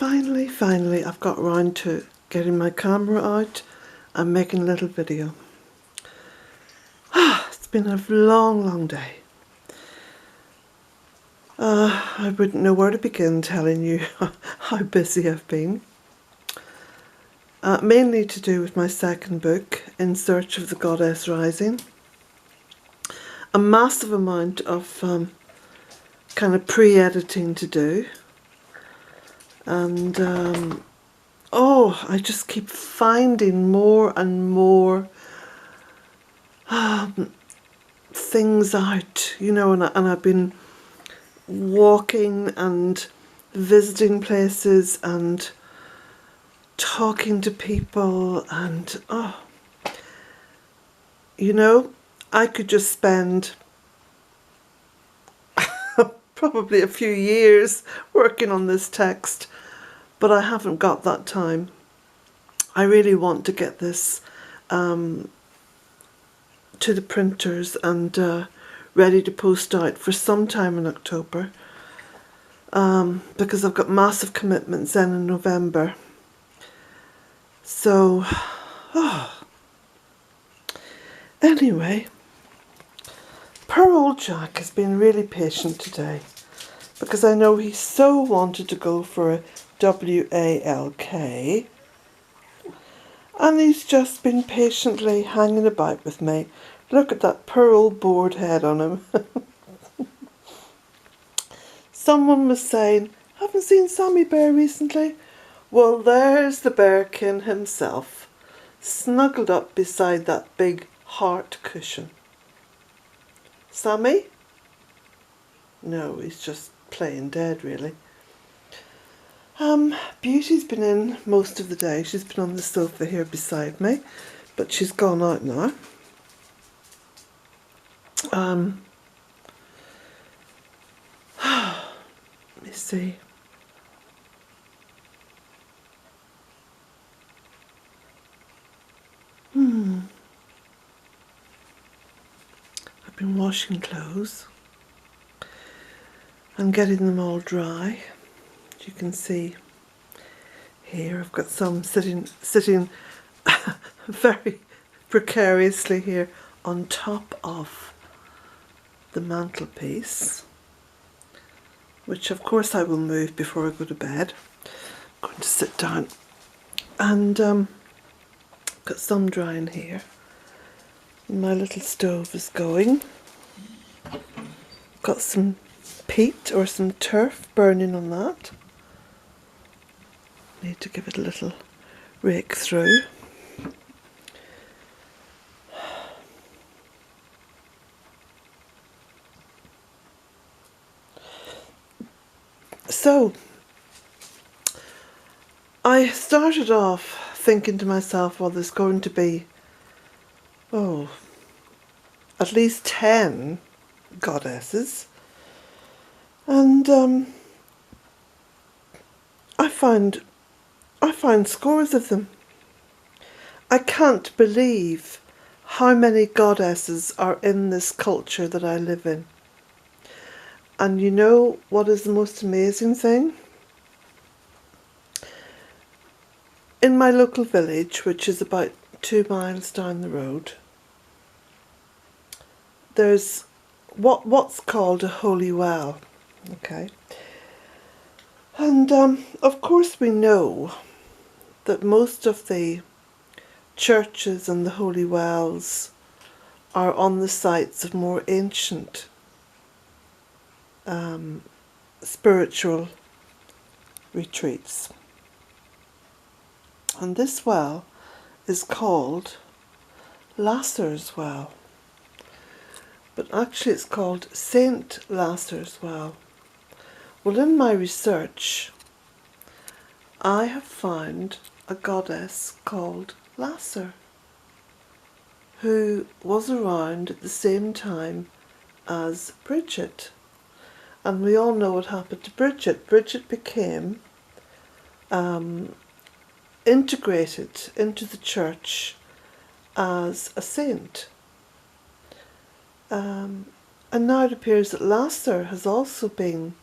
Finally, I've got around to getting my camera out and making a little video. It's been a long day. I wouldn't know where to begin telling you how busy I've been. Mainly to do with my second book, In Search of the Goddess Rising. A massive amount of kind of pre-editing to do. And I just keep finding more and more things out, you know, and I've been walking and visiting places and talking to people, and you know, I could just spend probably a few years working on this text, but I haven't got that time. I really want to get this to the printers and ready to post out for some time in October, because I've got massive commitments then in November. So, anyway, poor old Jack has been really patient today, because I know he so wanted to go for a WALK, and he's just been patiently hanging about with me. Look at that poor old bored head on him. Someone was saying, haven't seen Sammy Bear recently? Well, there's the bearkin himself, snuggled up beside that big heart cushion. Sammy? No, he's just playing dead, really. Beauty's been in most of the day. She's been on the sofa here beside me, but she's gone out now. Let me see. I've been washing clothes and getting them all dry. As you can see here, I've got some sitting very precariously here on top of the mantelpiece, which of course I will move before I go to bed. I'm going to sit down, and got some drying here. My little stove is going. Got some peat or some turf burning on that. Need to give it a little rake through. So, I started off thinking to myself, well, there's going to be, at least 10 goddesses. And I find scores of them. I can't believe how many goddesses are in this culture that I live in. And you know what is the most amazing thing? In my local village, which is about 2 miles down the road, there's what's called a holy well, okay? And of course we know that most of the churches and the holy wells are on the sites of more ancient spiritual retreats. And this well is called Lasser's Well. But actually it's called Saint Lasser's Well. Well, in my research, I have found a goddess called Lasser, who was around at the same time as Bridget. And we all know what happened to Bridget. Bridget became integrated into the church as a saint. And now it appears that Lasser has also been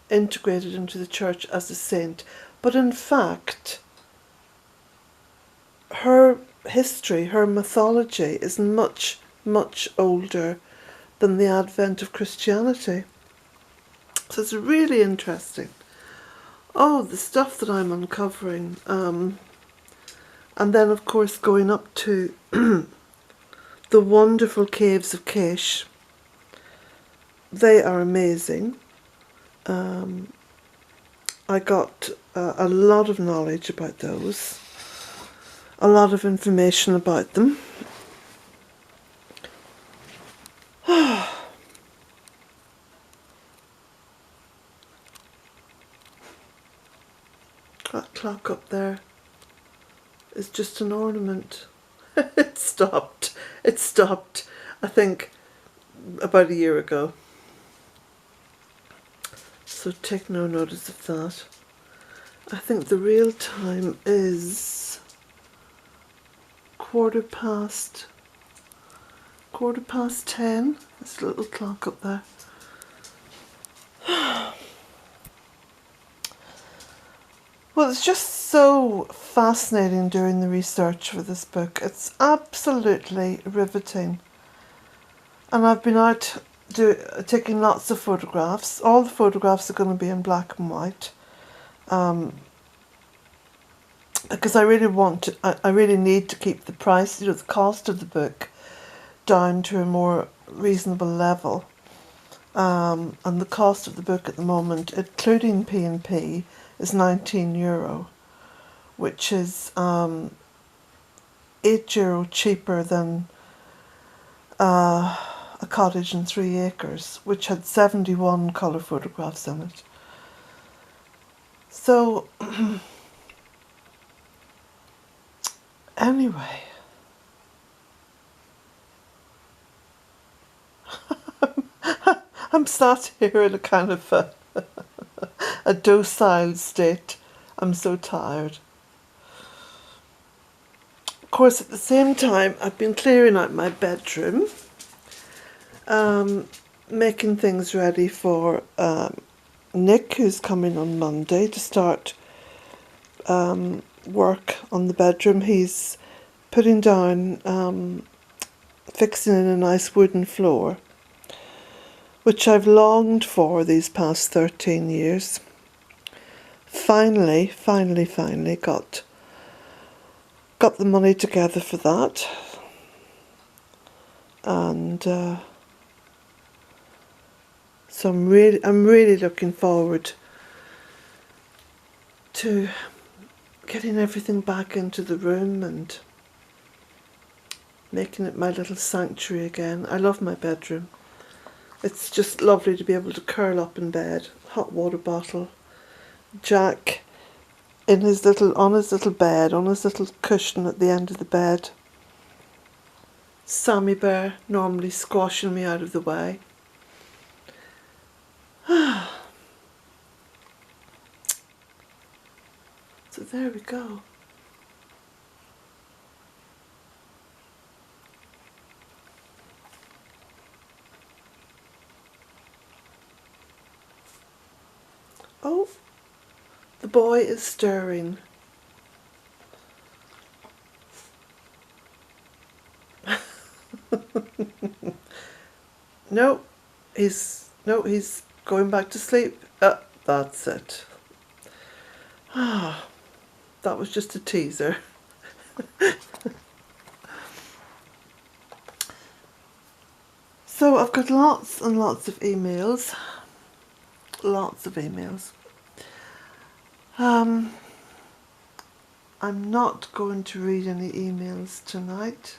integrated into the church as a saint, But in fact, her history, her mythology is much, much older than the advent of Christianity. So it's really interesting. Oh, the stuff that I'm uncovering. And then, of course, going up to the wonderful caves of Kish. They are amazing. I got a lot of knowledge about those, a lot of information about them. That clock up there is just an ornament. It stopped. It stopped, I think, about a year ago. So take no notice of that. I think the real time is quarter past 10. There's a little clock up there. Well, it's just so fascinating doing the research for this book. It's absolutely riveting. And I've been out taking lots of photographs. All the photographs are going to be in black and white. Because I really need to keep the price, the cost of the book down to a more reasonable level. And the cost of the book at the moment, including P&P, is €19, which is €8 cheaper than a cottage in 3 acres, which had 71 colour photographs in it. So, anyway, I'm sat here in a kind of a docile state. I'm so tired. Of course, at the same time, I've been clearing out my bedroom, making things ready for Nick, who's coming on Monday to start work on the bedroom. He's putting down, fixing in a nice wooden floor, which I've longed for these past 13 years. Finally got the money together for that. And so I'm really looking forward to getting everything back into the room and making it my little sanctuary again. I love my bedroom. It's just lovely to be able to curl up in bed, hot water bottle, Jack on his little bed, on his little cushion at the end of the bed, Sammy Bear normally squashing me out of the way. So there we go. Oh, the boy is stirring. No, he's going back to sleep. That's it. That was just a teaser. So I've got lots and lots of emails. I'm not going to read any emails tonight.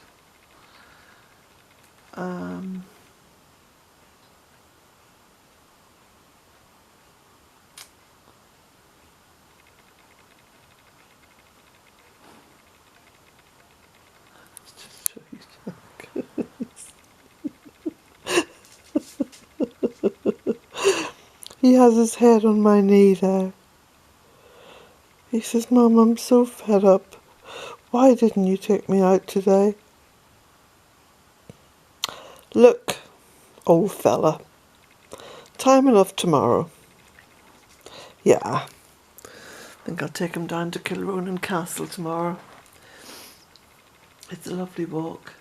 He has his head on my knee there. He says, "Mum, I'm so fed up. Why didn't you take me out today?" Look, old fella, time enough tomorrow. Yeah, think I'll take him down to Kilronan Castle tomorrow. It's a lovely walk.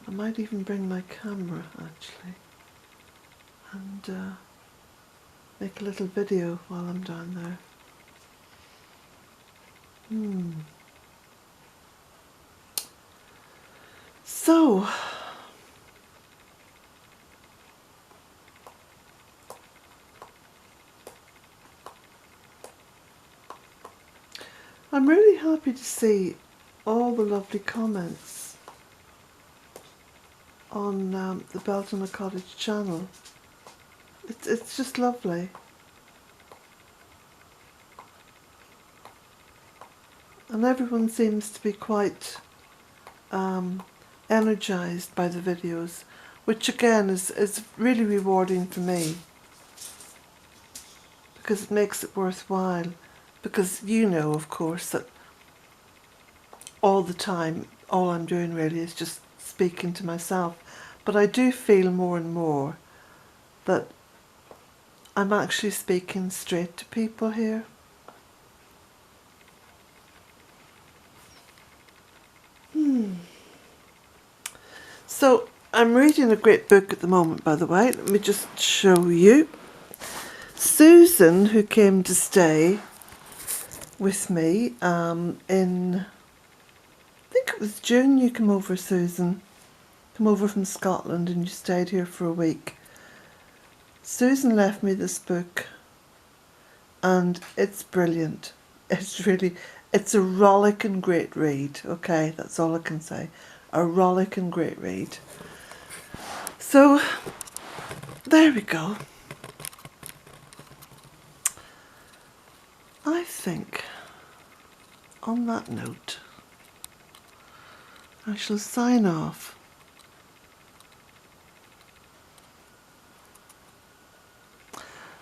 I might even bring my camera actually and make a little video while I'm down there. So, I'm really happy to see all the lovely comments on the Bealtaine Cottage channel. It's just lovely. And everyone seems to be quite energised by the videos, which again is really rewarding for me, because it makes it worthwhile. Because you know, of course, that all the time, all I'm doing really is just speaking to myself. But I do feel more and more that I'm actually speaking straight to people here. So I'm reading a great book at the moment, by the way. Let me just show you. Susan, who came to stay with me in, I think it was June you came over, Susan. Come over from Scotland and you stayed here for a week. Susan left me this book and it's brilliant. It's a rollicking great read. Okay, that's all I can say. A rollicking great read. So, there we go. I think, on that note, I shall sign off.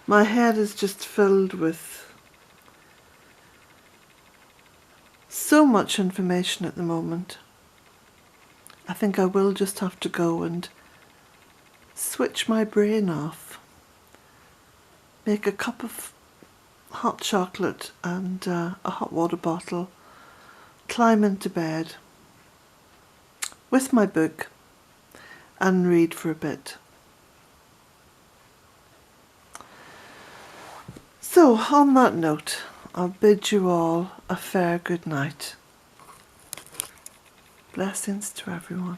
My head is just filled with so much information at the moment. I think I will just have to go and switch my brain off, make a cup of hot chocolate and a hot water bottle, climb into bed with my book and read for a bit. So, on that note, I'll bid you all a fair good night. Blessings to everyone.